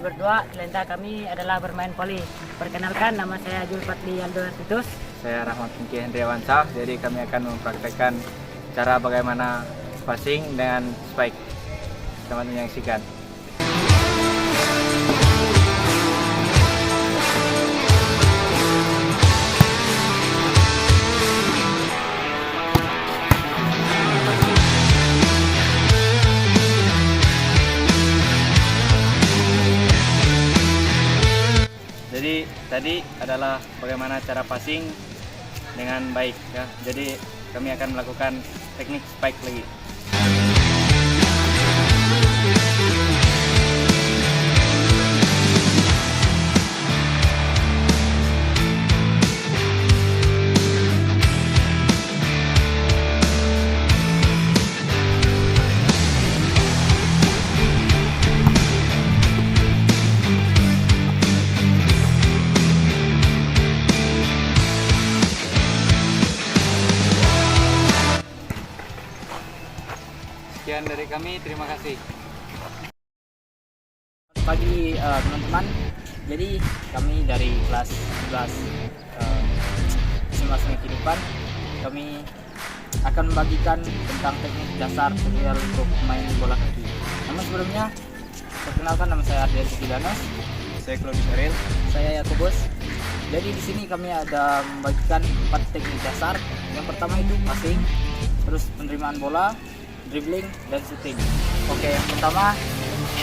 berdua, talenta kami adalah bermain voli. Perkenalkan, nama saya Julfatli Aldo Titus. Saya Rahmat Pinky Hendriawansyah. Jadi kami akan mempraktekkan cara bagaimana passing dengan spike. Selamat menyaksikan. Jadi tadi adalah bagaimana cara passing dengan baik ya. Jadi kami akan melakukan teknik spike lagi. Sekian dari kami, terima kasih. Selamat pagi teman-teman. Jadi kami dari kelas 11 Seni Kehidupan, kami akan membagikan tentang teknik dasar tutorial untuk main bola kaki. Namun sebelumnya, perkenalkan, nama saya Ardian Sugidanos. Saya Claudius Ariel. Saya Yakobus. Jadi di sini kami ada membagikan 4 teknik dasar. Yang pertama itu passing, terus penerimaan bola, dribbling, dan shooting. Oke, yang pertama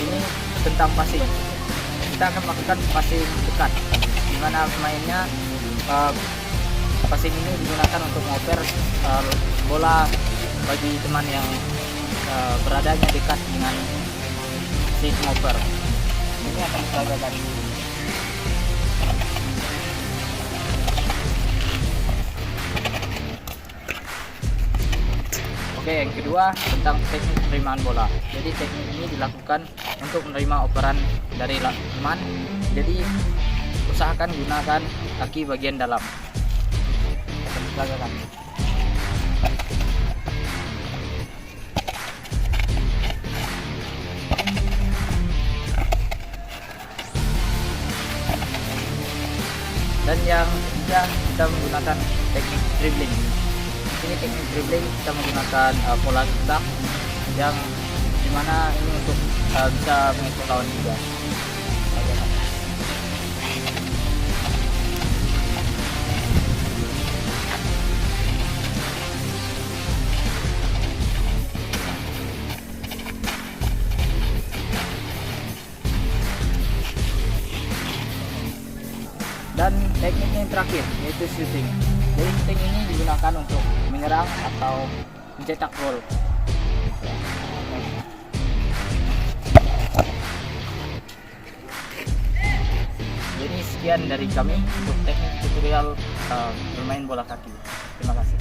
ini tentang passing. Kita akan melakukan passing dekat, di mana pemainnya passing ini digunakan untuk ngoper bola bagi teman yang beradanya dekat dengan si ngoper. Ini akan kita lakukan. Oke, yang kedua tentang teknik penerimaan bola. Jadi teknik ini dilakukan untuk menerima operan dari teman. Jadi usahakan gunakan kaki bagian dalam. Akan dilakukan. Dan yang ketiga, kita menggunakan teknik dribbling. Ini teknik dribbling kita menggunakan pola zigzag yang dimana ini untuk bisa mengikut lawan juga. Dan teknik yang terakhir yaitu shooting. Jadi shooting ini digunakan untuk menyerang atau mencetak gol. Jadi sekian dari kami untuk teknik tutorial bermain bola kaki. Terima kasih.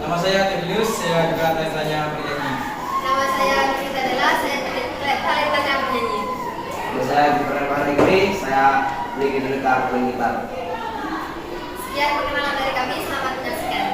Nama saya Tedlius, saya juga tanya penyanyi. Nama saya Nikita Dela, saya tanya penyanyi. Nama saya Gibran Mahardikri, saya beli gitar, main gitar. Sekian perkenalan dari kami, selamat menyaksikan.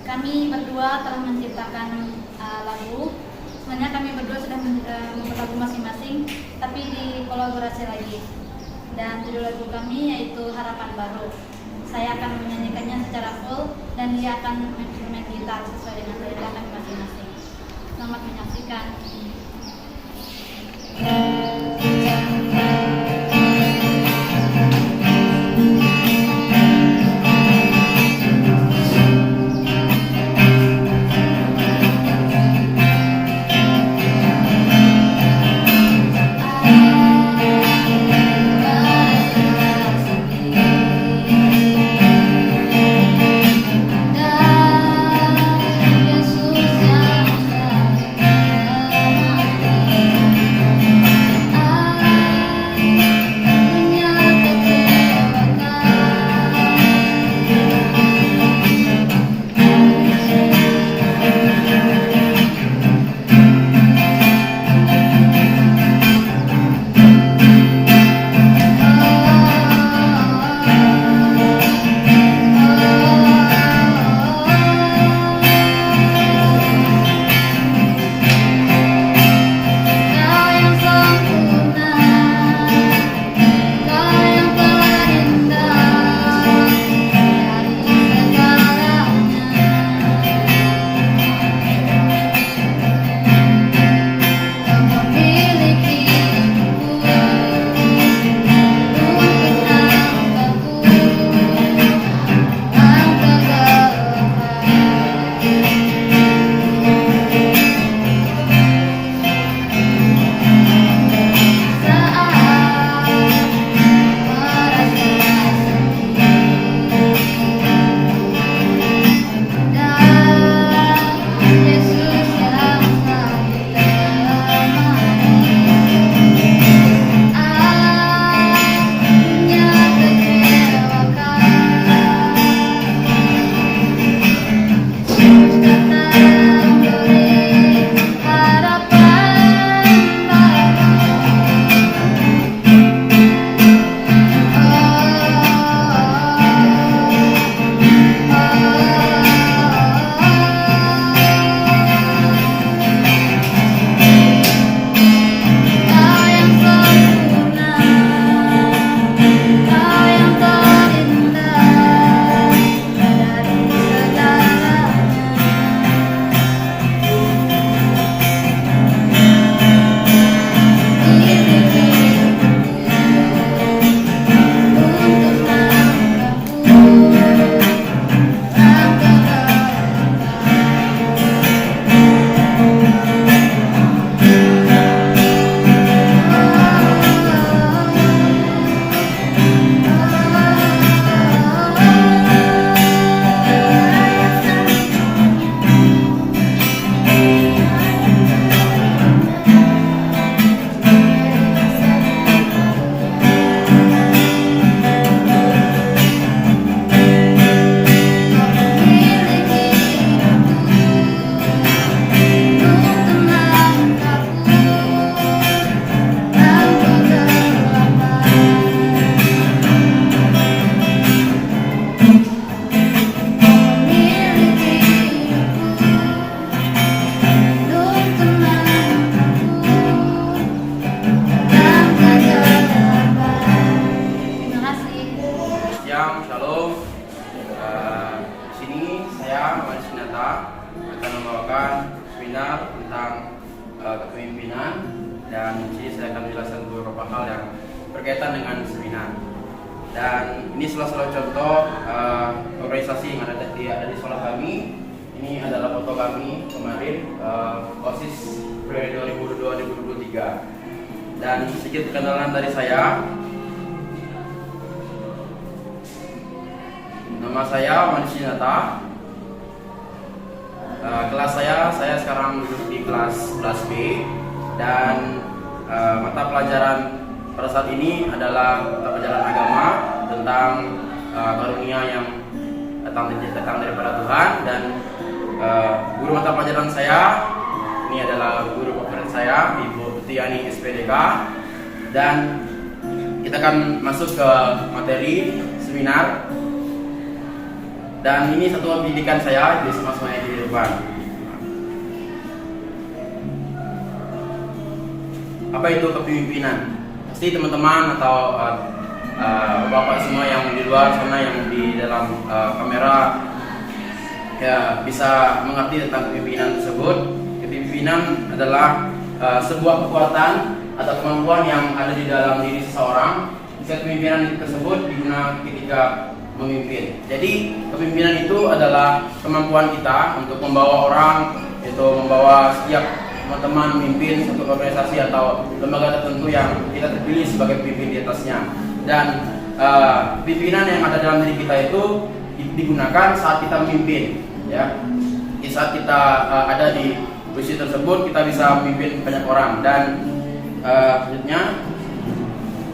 Kami berdua telah menciptakan lagu. Sebenarnya kami berdua sudah membuat lagu masing-masing, tapi dikolaborasi lagi. Dan judul lagu kami yaitu Harapan Baru. Saya akan menyanyikannya secara full dan dia akan bermain gitar sesuai dengan selera kami masing-masing. Selamat menyaksikan. berkaitan dengan seminar. Dan ini salah contoh organisasi yang ada di sekolah kami. Ini adalah foto kami kemarin OSIS periode 2022-2023. Dan sedikit perkenalan dari saya. Nama saya Mandi Sinata. Kelas saya sekarang duduk di kelas B, dan mata pelajaran pada saat ini adalah mata pelajaran agama tentang karunia yang datang daripada Tuhan. Dan guru mata pelajaran saya ini adalah guru favorit saya, Ibu Tiani SPDK. Dan kita akan masuk ke materi seminar. Dan ini satuan pendidikan saya di Sekolah Kehidupan. Apa itu kepemimpinan? Pasti teman-teman atau bapak semua yang di luar sana, yang di dalam kamera, ya bisa mengerti tentang kepemimpinan tersebut. Kepemimpinan adalah sebuah kekuatan atau kemampuan yang ada di dalam diri seseorang. Kepemimpinan tersebut digunakan ketika memimpin. Jadi kepemimpinan itu adalah kemampuan kita untuk membawa orang, itu membawa setiap teman-teman memimpin satu organisasi atau lembaga tertentu yang kita terpilih sebagai pemimpin di atasnya. Dan pimpinan yang ada dalam diri kita itu digunakan saat kita memimpin, ya. Di saat kita ada di posisi tersebut, kita bisa memimpin banyak orang. Dan selanjutnya,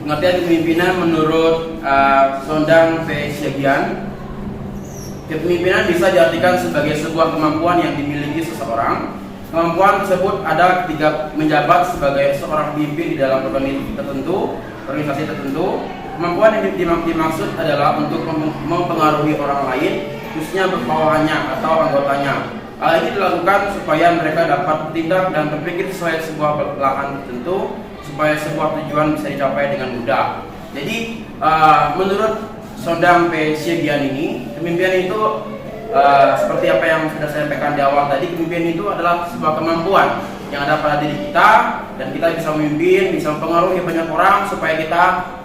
pengertian kepemimpinan menurut Sondang P. Siagian, kepemimpinan bisa diartikan sebagai sebuah kemampuan yang dimiliki seseorang. Kemampuan tersebut ada ketika menjabat sebagai seorang pemimpin di dalam organisasi tertentu. Kemampuan yang dimaksud adalah untuk mempengaruhi orang lain, khususnya bawahannya atau anggotanya. Hal ini dilakukan supaya mereka dapat bertindak dan berpikir sesuai sebuah lahan tertentu, supaya sebuah tujuan bisa dicapai dengan mudah. Jadi menurut Sondang P. Siagian ini, kepemimpinan itu seperti apa yang sudah saya sampaikan di awal tadi, kepemimpinan itu adalah sebuah kemampuan yang ada pada diri kita, dan kita bisa memimpin, bisa mempengaruhi banyak orang supaya kita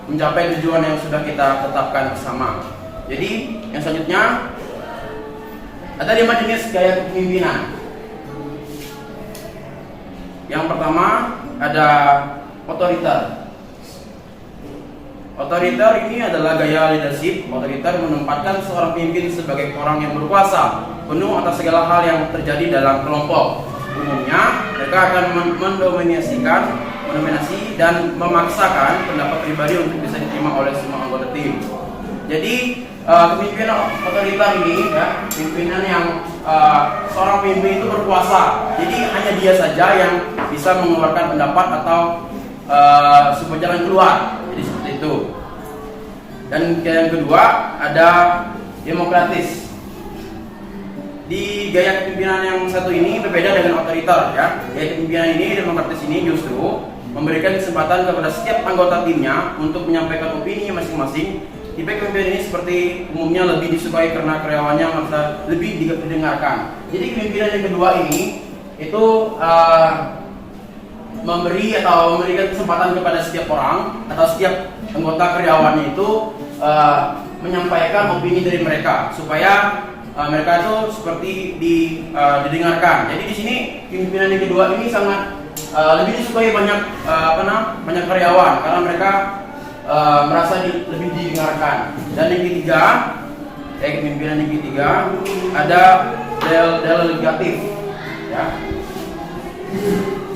mencapai tujuan yang sudah kita tetapkan bersama. Jadi yang selanjutnya, ada 5 jenis gaya kepemimpinan. Yang pertama ada otoriter. Otoriter ini adalah gaya leadership. Otoriter menempatkan seorang pemimpin sebagai orang yang berkuasa penuh atas segala hal yang terjadi dalam kelompok. Umumnya mereka akan mendominasi dan memaksakan pendapat pribadi untuk bisa diterima oleh semua anggota tim. Jadi kepemimpinan otoriter ini, ya, pimpinan yang seorang pemimpin itu berkuasa. Jadi hanya dia saja yang bisa mengeluarkan pendapat atau sebuah jalan keluar. Jadi seperti itu. Dan yang kedua ada demokratis. Di gaya kepemimpinan yang satu ini berbeda dengan otoriter, ya. Gaya kepemimpinan ini, demokratis ini, justru memberikan kesempatan kepada setiap anggota timnya untuk menyampaikan opini masing-masing. Tipe kepemimpinan ini seperti umumnya lebih disukai karena karyawannya merasa lebih didengarkan. Jadi kepemimpinan yang kedua ini itu memberikan kesempatan kepada setiap orang atau setiap anggota karyawannya itu menyampaikan opini dari mereka supaya mereka itu seperti didengarkan. Jadi di sini pimpinan yang kedua ini sangat lebih disukai banyak karyawan karena mereka merasa lebih didengarkan. Dan yang ketiga, kepemimpinan yang ketiga ada delegatif, ya.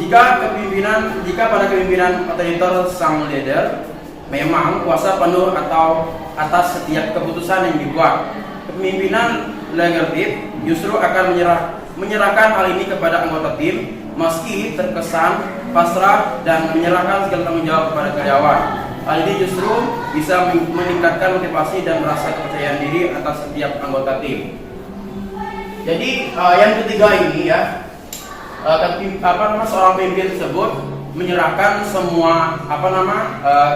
Jika pada kepemimpinan otoriter sang leader memang kuasa penuh atau atas setiap keputusan yang dibuat, kepemimpinan delegatif justru akan menyerahkan hal ini kepada anggota tim, meski terkesan pasrah dan menyerahkan segala tanggung jawab kepada karyawan. Hal ini justru bisa meningkatkan motivasi dan rasa kepercayaan diri atas setiap anggota tim. Jadi yang ketiga ini, ya, seorang pemimpin tersebut menyerahkan semua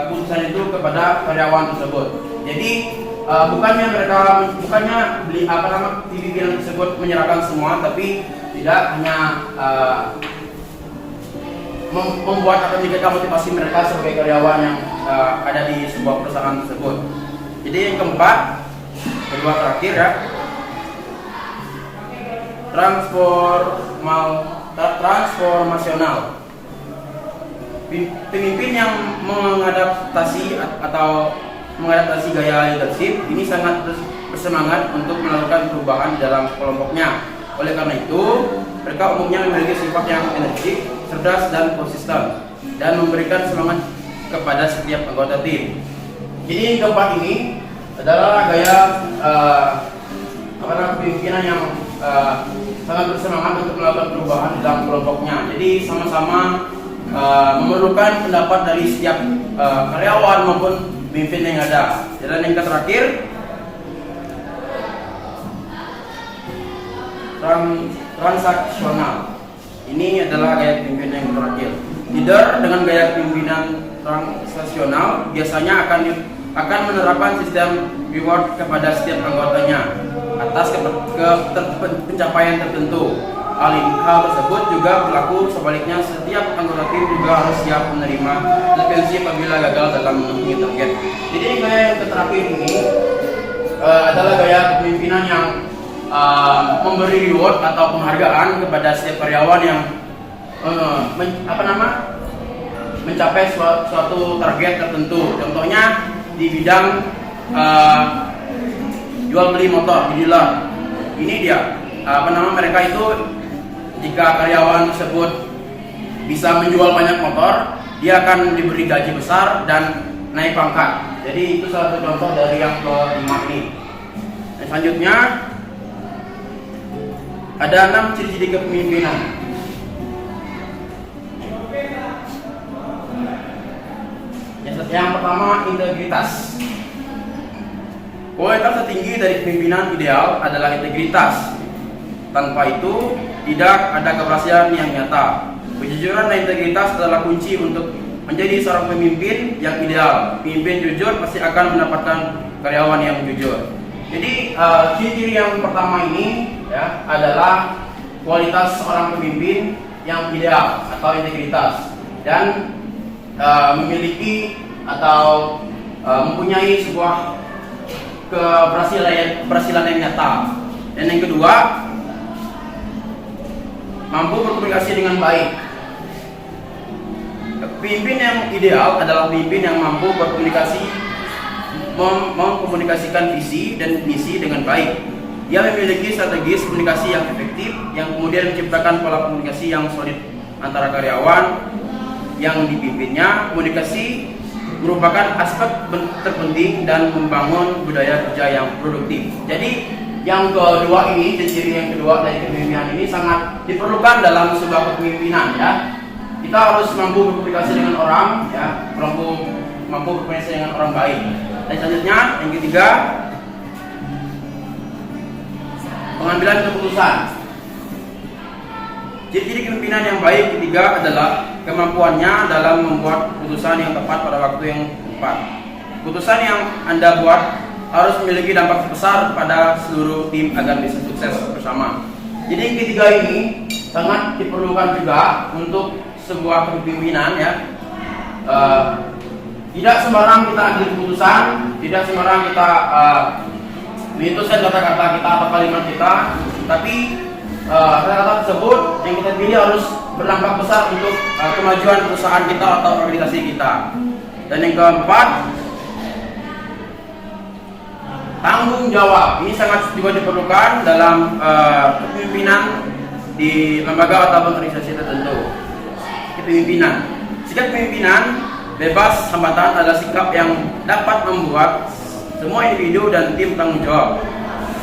keputusan itu kepada karyawan tersebut. Jadi bukannya pimpinan tersebut menyerahkan semua, tapi tidak hanya membuat atau meningkatkan motivasi mereka sebagai karyawan yang ada di sebuah perusahaan tersebut. Jadi yang keempat, kedua terakhir ya, transformasional. Pemimpin yang mengadaptasi gaya leadership ini sangat bersemangat untuk melakukan perubahan dalam kelompoknya. Oleh karena itu, mereka umumnya memiliki sifat yang energik, cerdas dan konsisten, dan memberikan semangat kepada setiap anggota tim. Jadi keempat ini adalah gaya kepemimpinan yang sangat bersemangat untuk melakukan perubahan dalam kelompoknya. Jadi sama-sama memerlukan pendapat dari setiap karyawan maupun pemimpin yang ada. Dan yang terakhir, transaksional. Ini adalah gaya kepemimpinan yang terakhir. Leader dengan gaya kepemimpinan transaksional biasanya akan menerapkan sistem reward kepada setiap anggotanya atas pencapaian tertentu. Hal tersebut juga berlaku sebaliknya, setiap anggota tim juga harus siap menerima konsekuensi apabila gagal dalam memenuhi target. Jadi gaya yang terakhir ini adalah gaya kepemimpinan yang memberi reward atau penghargaan kepada setiap karyawan yang mencapai suatu target tertentu. Contohnya di bidang jual beli motor, di dealer. Ini dia mereka itu, jika karyawan tersebut bisa menjual banyak motor, dia akan diberi gaji besar dan naik pangkat. Jadi itu salah satu contoh dari yang kelima ini. Dan selanjutnya ada 6 ciri-ciri kepemimpinan. Yang pertama, integritas. Kualitas tertinggi dari kepemimpinan ideal adalah integritas. Tanpa itu, tidak ada keberhasilan yang nyata. Kejujuran dan integritas adalah kunci untuk menjadi seorang pemimpin yang ideal. Pemimpin jujur pasti akan mendapatkan karyawan yang jujur. Jadi ciri-ciri yang pertama ini ya adalah kualitas seorang pemimpin yang ideal atau integritas, dan memiliki atau mempunyai sebuah keberhasilan yang nyata. Dan yang kedua, mampu berkomunikasi dengan baik. Pemimpin yang ideal adalah pemimpin yang mampu mengkomunikasikan visi dan misi dengan baik. Dia memiliki strategi komunikasi yang efektif, yang kemudian menciptakan pola komunikasi yang solid antara karyawan yang dipimpinnya. Komunikasi merupakan aspek terpenting dan membangun budaya kerja yang produktif. Jadi yang kedua ini, ciri yang kedua dari kepemimpinan ini sangat diperlukan dalam sebuah kepemimpinan ya. Kita harus mampu berkomunikasi dengan orang ya, mampu berkomunikasi dengan orang baik. Dan selanjutnya yang ketiga, pengambilan keputusan. Ciri-ciri kepemimpinan yang baik ketiga adalah kemampuannya dalam membuat keputusan yang tepat pada waktu yang tepat. Keputusan yang Anda buat harus memiliki dampak besar pada seluruh tim agar bisa sukses bersama. Jadi yang ketiga ini sangat diperlukan juga untuk sebuah kepemimpinan ya. Tidak sembarang kita ambil keputusan, tidak sembarang kita memutuskan kata-kata kita atau kalimat kita, tapi kata-kata tersebut yang kita pilih harus berdampak besar untuk kemajuan perusahaan kita atau organisasi kita. Dan yang keempat, tanggung jawab. Ini sangat juga diperlukan dalam kepemimpinan di lembaga atau organisasi tertentu. Kepemimpinan, sikap kepemimpinan bebas hambatan adalah sikap yang dapat membuat semua individu dan tim tanggung jawab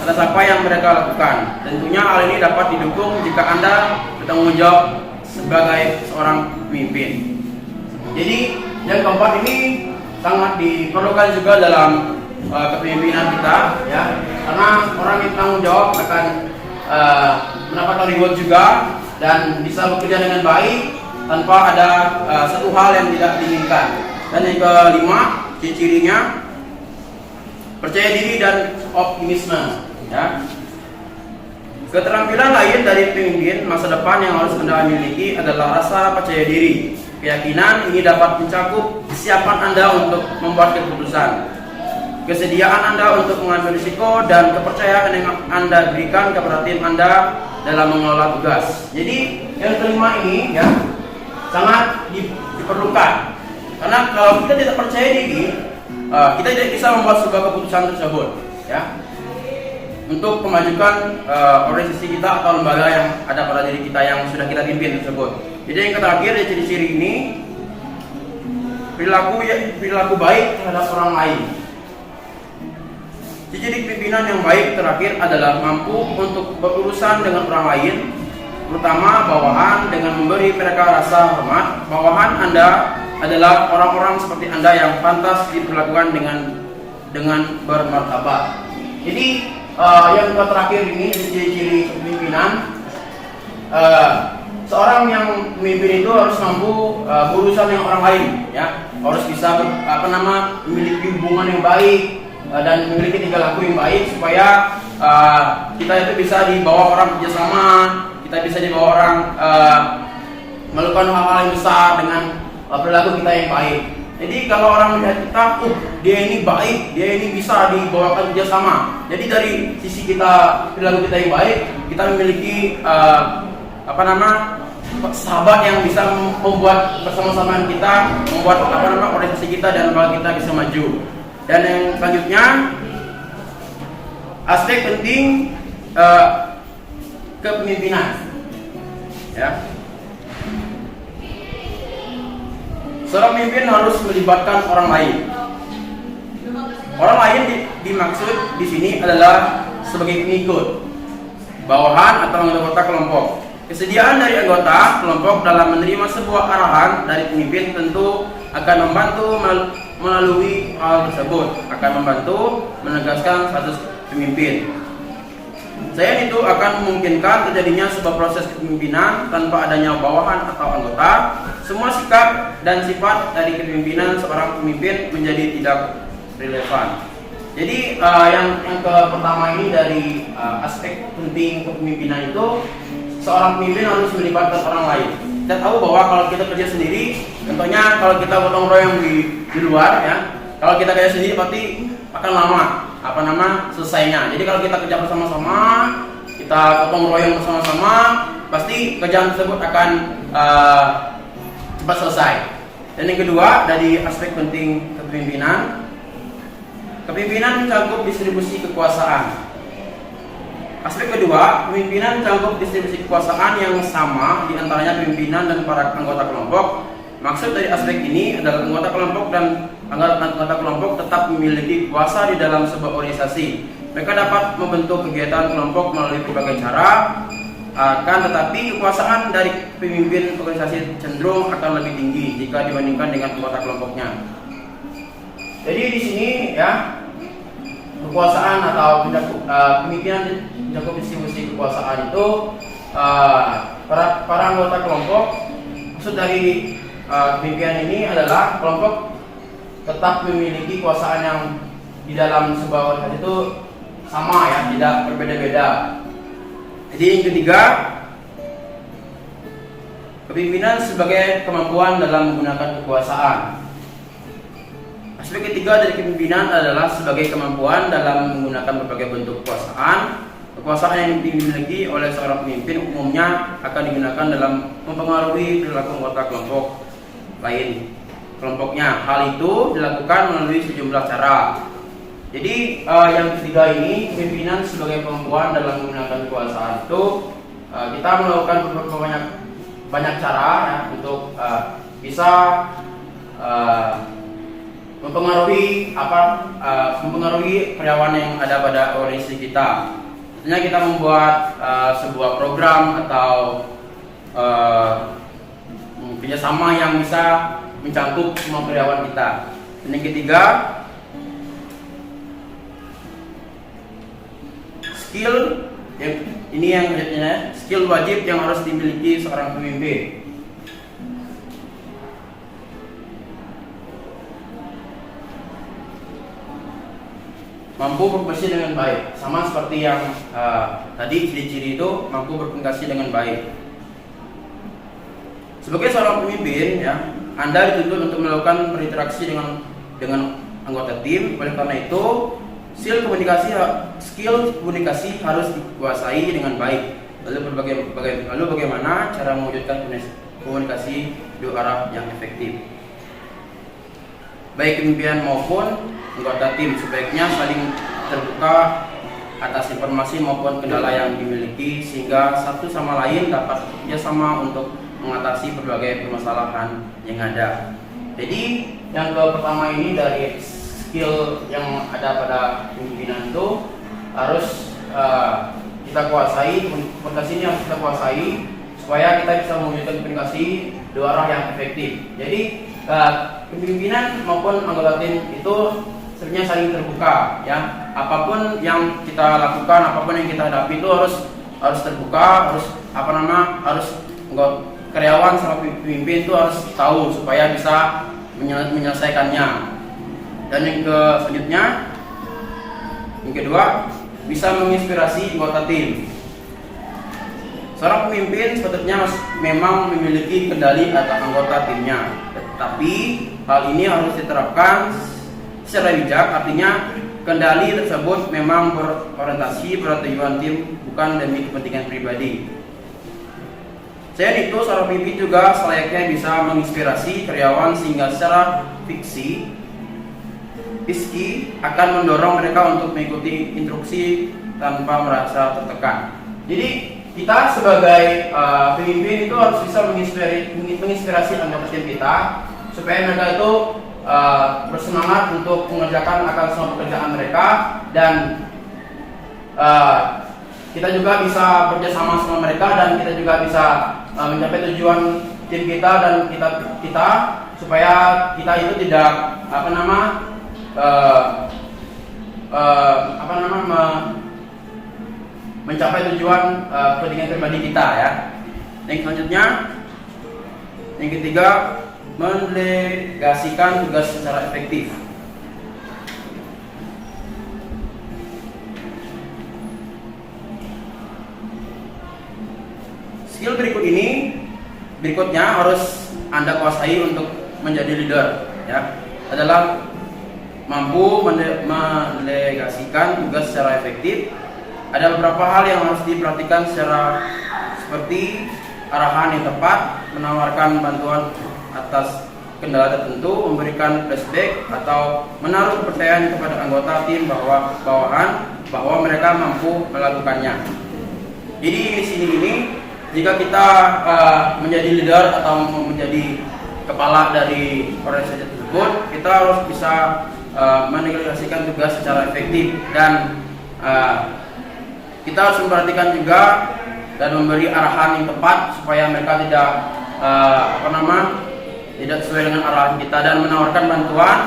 atas apa yang mereka lakukan. Tentunya hal ini dapat didukung jika Anda bertanggung jawab sebagai seorang pemimpin. Jadi yang keempat ini sangat diperlukan juga dalam kepemimpinan kita ya, karena orang yang tanggung jawab akan mendapatkan reward juga dan bisa bekerja dengan baik tanpa ada satu hal yang tidak diinginkan. Dan yang kelima, ciri-cirinya percaya diri dan optimisme ya. Keterampilan lain dari pemimpin masa depan yang harus Anda miliki adalah rasa percaya diri. Keyakinan ini dapat mencakup kesiapan Anda untuk membuat keputusan, kesediaan Anda untuk mengambil risiko, dan kepercayaan yang Anda berikan kepada tim Anda dalam mengelola tugas. Jadi yang kelima ini ya sangat diperlukan, karena kalau kita tidak percaya diri, kita tidak bisa membuat sebuah keputusan tersebut ya, untuk memajukan organisasi kita atau lembaga yang ada pada diri kita yang sudah kita pimpin tersebut. Jadi yang terakhir dari ciri-ciri ini, perilaku baik terhadap orang lain. Ciri pimpinan yang baik terakhir adalah mampu untuk berurusan dengan orang lain, terutama bawahan, dengan memberi mereka rasa hormat. Bawahan Anda adalah orang-orang seperti Anda yang pantas diperlakukan dengan bermartabat. Jadi yang terakhir ini ciri-ciri kepemimpinan. Seorang yang memimpin itu harus mampu berurusan dengan orang lain, ya, harus bisa memiliki hubungan yang baik dan memiliki tingkah laku yang baik supaya kita itu bisa dibawa orang kerjasama, kita bisa dibawa orang melakukan hal-hal yang besar dengan perilaku kita yang baik. Jadi kalau orang melihat kita, dia ini baik, dia ini bisa dibawakan kerjasama. Jadi dari sisi kita, perilaku kita yang baik, kita memiliki sahabat yang bisa membuat bersama-sama kita, membuat organisasi kita dan lembaga kita bisa maju. Dan yang selanjutnya, aspek penting kepemimpinan, ya. Seorang pemimpin harus melibatkan orang lain. Orang lain dimaksud di sini adalah sebagai pengikut, bawahan atau anggota kelompok. Kesediaan dari anggota kelompok dalam menerima sebuah arahan dari pemimpin tentu akan membantu melalui hal tersebut, akan membantu menegaskan status pemimpin. Selain itu akan memungkinkan terjadinya sebuah proses kepemimpinan tanpa adanya bawahan atau anggota. Semua sikap dan sifat dari kepemimpinan seorang pemimpin menjadi tidak relevan. Jadi yang pertama ini dari aspek penting kepemimpinan itu, seorang pemimpin harus melibatkan orang lain. Kita tahu bahwa kalau kita kerja sendiri, contohnya kalau kita gotong royong di luar, ya, kalau kita kerja sendiri pasti akan lama selesainya. Jadi kalau kita kerja bersama-sama, kita gotong royong bersama-sama, pasti kerjaan tersebut akan cepat selesai. Dan yang kedua dari aspek penting kepemimpinan, kepemimpinan mencakup distribusi kekuasaan. Aspek kedua, pemimpinan mencakup distribusi kekuasaan yang sama di antaranya pimpinan dan para anggota kelompok. Maksud dari aspek ini adalah anggota kelompok dan anggota kelompok tetap memiliki kuasa di dalam sebuah organisasi. Mereka dapat membentuk kegiatan kelompok melalui berbagai cara, akan tetapi kekuasaan dari pemimpin organisasi cenderung akan lebih tinggi jika dibandingkan dengan anggota kelompoknya. Jadi di sini ya, kekuasaan atau pemimpinan mencakup distribusi kekuasaan itu para anggota kelompok. Maksud dari pemimpinan ini adalah kelompok tetap memiliki kekuasaan yang di dalam sebuah organisasi itu sama, ya, tidak berbeda-beda. Jadi yang ketiga, kepemimpinan sebagai kemampuan dalam menggunakan kekuasaan. Aspek ketiga dari kepemimpinan adalah sebagai kemampuan dalam menggunakan berbagai bentuk kekuasaan. Kekuasaan yang dimiliki oleh seorang pemimpin umumnya akan digunakan dalam mempengaruhi perilaku anggota kelompok lain kelompoknya. Hal itu dilakukan melalui sejumlah cara. Jadi yang ketiga ini, pimpinan sebagai kemampuan dalam menggunakan kekuasaan itu kita melakukan banyak cara, ya, untuk bisa mempengaruhi karyawan yang ada pada organisasi kita. Tentunya kita membuat sebuah program atau kerjasama yang bisa mencakup semua karyawan kita. Dan yang ketiga, skill skill wajib yang harus dimiliki seorang pemimpin. Mampu berkomunikasi dengan baik, sama seperti yang tadi ciri-ciri itu, mampu berkomunikasi dengan baik. Sebagai seorang pemimpin, ya, Anda dituntut untuk melakukan berinteraksi dengan anggota tim. Oleh karena itu, skill komunikasi harus dikuasai dengan baik. Lalu bagaimana cara mewujudkan komunikasi dua arah yang efektif? Baik pimpinan maupun anggota tim sebaiknya saling terbuka atas informasi maupun kendala yang dimiliki, sehingga satu sama lain dapat bekerjasama untuk mengatasi berbagai permasalahan yang ada. Jadi yang pertama ini dari skill yang ada pada pimpinan itu harus kita kuasai. Komunikasi ini harus kita kuasai supaya kita bisa mewujudkan komunikasi dua arah yang efektif. Jadi pimpinan maupun anggota tim itu sebenarnya saling terbuka, ya. Apapun yang kita lakukan, apapun yang kita hadapi itu harus terbuka, harus karyawan sama pemimpin itu harus tahu supaya bisa menyelesaikannya. Dan yang selanjutnya, yang kedua, bisa menginspirasi anggota tim. Seorang pemimpin sepatutnya memang memiliki kendali atas anggota timnya, tetapi hal ini harus diterapkan secara bijak. Artinya kendali tersebut memang berorientasi pada tujuan tim, bukan demi kepentingan pribadi. Selain itu, seorang pemimpin juga selayaknya bisa menginspirasi karyawan sehingga secara fiksi akan mendorong mereka untuk mengikuti instruksi tanpa merasa tertekan. Jadi kita sebagai pemimpin itu harus bisa menginspirasi anggota tim kita supaya mereka itu bersemangat untuk mengerjakan akan semua pekerjaan mereka, dan kita juga bisa bekerjasama sama mereka, dan kita juga bisa mencapai tujuan tim kita dan kita supaya kita itu tidak mencapai tujuan kepentingan pribadi kita, ya. Yang selanjutnya, yang ketiga, mendelegasikan tugas secara efektif. Skill berikutnya harus Anda kuasai untuk menjadi leader, ya, adalah mampu mendelegasikan tugas secara efektif. Ada beberapa hal yang harus diperhatikan seperti arahan yang tepat, menawarkan bantuan atas kendala tertentu, memberikan flashback atau menaruh kepercayaan kepada anggota tim bahwa mereka mampu melakukannya. Jadi di sini jika kita menjadi leader atau menjadi kepala dari organisasi tersebut, kita harus bisa mendelegasikan tugas secara efektif, dan kita harus memperhatikan juga dan memberi arahan yang tepat supaya mereka tidak sesuai dengan arahan kita, dan menawarkan bantuan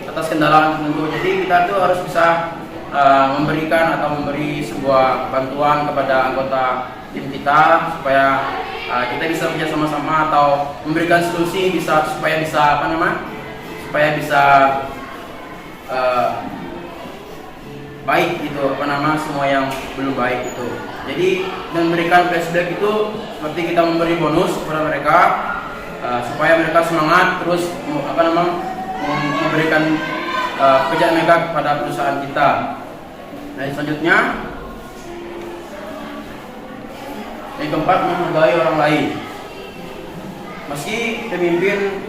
atas kendala tertentu. Jadi kita tuh harus bisa memberikan atau memberi sebuah bantuan kepada anggota tim kita supaya kita bisa bekerja sama-sama atau memberikan solusi supaya bisa baik gitu, semua yang belum baik itu. Jadi memberikan flashback itu seperti kita memberi bonus kepada mereka supaya mereka semangat terus memberikan pekerjaan mereka kepada perusahaan kita. Nah, selanjutnya, yang keempat, menghargai orang lain. Meski pemimpin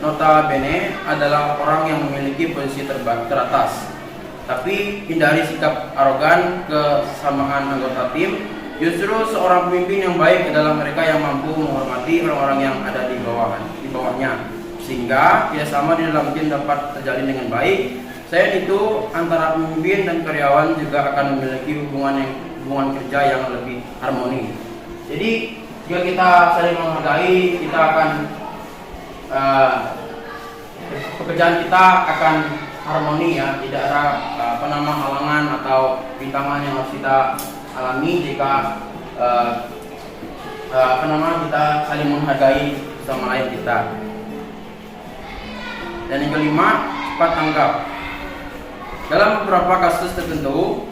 notabene adalah orang yang memiliki posisi teratas, tapi hindari sikap arogan kesamaan anggota tim. Justru seorang pemimpin yang baik adalah mereka yang mampu menghormati orang-orang yang ada di bawahnya, sehingga kerjasama di dalam tim dapat terjalin dengan baik. Selain itu, antara pemimpin dan karyawan juga akan memiliki hubungan kerja yang lebih harmoni. Jadi jika kita saling menghargai, kita akan pekerjaan kita akan harmoni, ya. Tidak ada halangan atau rintangan yang harus kita alami jika kita saling menghargai sama lain kita. Dan yang kelima, cepat tanggap. Dalam beberapa kasus tertentu,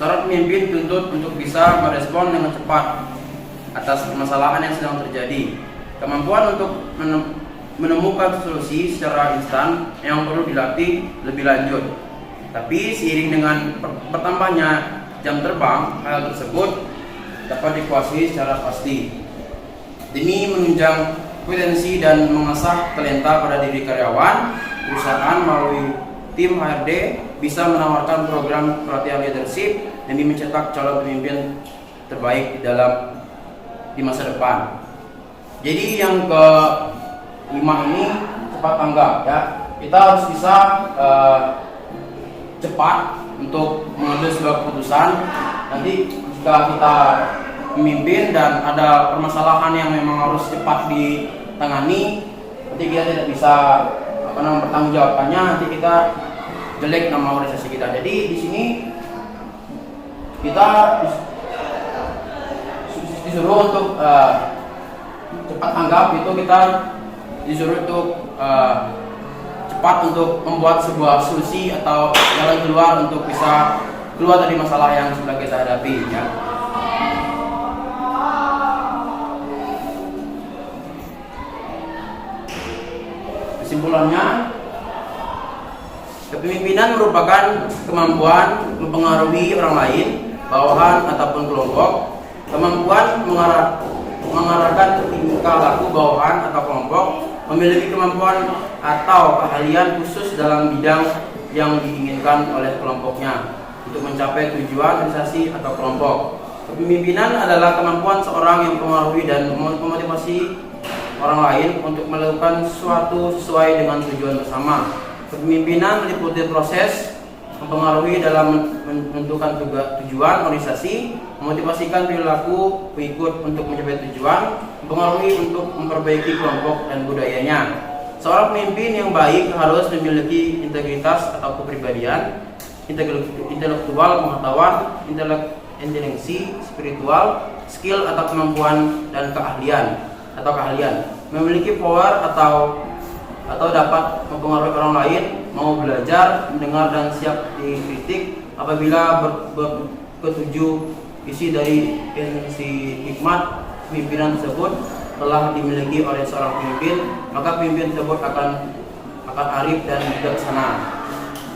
seorang pemimpin dituntut untuk bisa merespon dengan cepat atas permasalahan yang sedang terjadi. Kemampuan untuk menemukan solusi secara instan yang perlu dilatih lebih lanjut. Tapi seiring dengan bertambahnya jam terbang, hal tersebut dapat dikuasai secara pasti. Demi menunjang kompetensi dan mengasah talenta pada diri karyawan, perusahaan melalui tim HRD bisa menawarkan program pelatihan leadership demi mencetak calon pemimpin terbaik di masa depan. Jadi yang ke-5 ini cepat tanggap ya. Kita harus bisa cepat untuk mengambil sebuah keputusan. Nanti jika kita memimpin dan ada permasalahan yang memang harus cepat ditangani, nanti kita tidak bisa bertanggungjawabkannya, nanti kita jelek nama organisasi kita. Jadi di sini kita disuruh untuk cepat tanggap, itu kita disuruh untuk cepat untuk membuat sebuah solusi atau jalan keluar untuk bisa keluar dari masalah yang sudah kita hadapi ya. Kesimpulannya, kepemimpinan merupakan kemampuan mempengaruhi orang lain, bawahan ataupun kelompok. Kemampuan mengarahkan tingkah laku bawahan atau kelompok, memiliki kemampuan atau keahlian khusus dalam bidang yang diinginkan oleh kelompoknya untuk mencapai tujuan organisasi atau kelompok. Kepemimpinan adalah kemampuan seorang yang mempengaruhi dan memotivasi orang lain untuk melakukan sesuatu sesuai dengan tujuan bersama. Kepemimpinan meliputi proses mempengaruhi dalam menentukan tujuan organisasi, memotivasikan perilaku pengikut untuk mencapai tujuan, mempengaruhi untuk memperbaiki kelompok dan budayanya. Seorang pemimpin yang baik harus memiliki integritas atau kepribadian, intelektual, pengetahuan, intelijensi, spiritual, skill atau kemampuan dan keahlian, memiliki power atau dapat mempengaruhi orang lain, mau belajar, mendengar dan siap dikritik. Apabila ketujuh isi dari esensi hikmat pemimpinan tersebut telah dimiliki oleh seorang pemimpin, maka pemimpin tersebut akan arif dan bijaksana.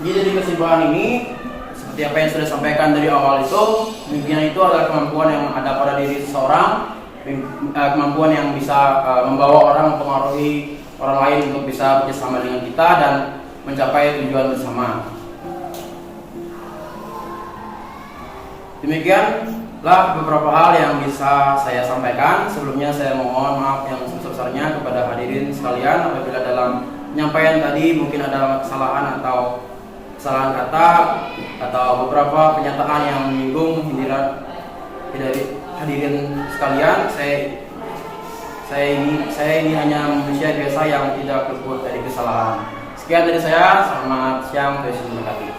Jadi dari kesimpulan ini, seperti apa yang sudah disampaikan dari awal itu, pemimpinan itu adalah kemampuan yang ada pada diri seseorang, kemampuan yang bisa membawa orang, mempengaruhi orang lain untuk bisa bersama dengan kita dan mencapai tujuan bersama. Demikianlah beberapa hal yang bisa saya sampaikan. Sebelumnya saya mohon maaf yang sebesar-besarnya kepada hadirin sekalian apabila dalam penyampaian tadi mungkin ada kesalahan atau kesalahan kata atau beberapa pernyataan yang menyinggung hadirin sekalian. Saya ini hanya manusia biasa yang tidak luput dari kesalahan. Sekian dari saya, selamat siang, Tuhan memberkati.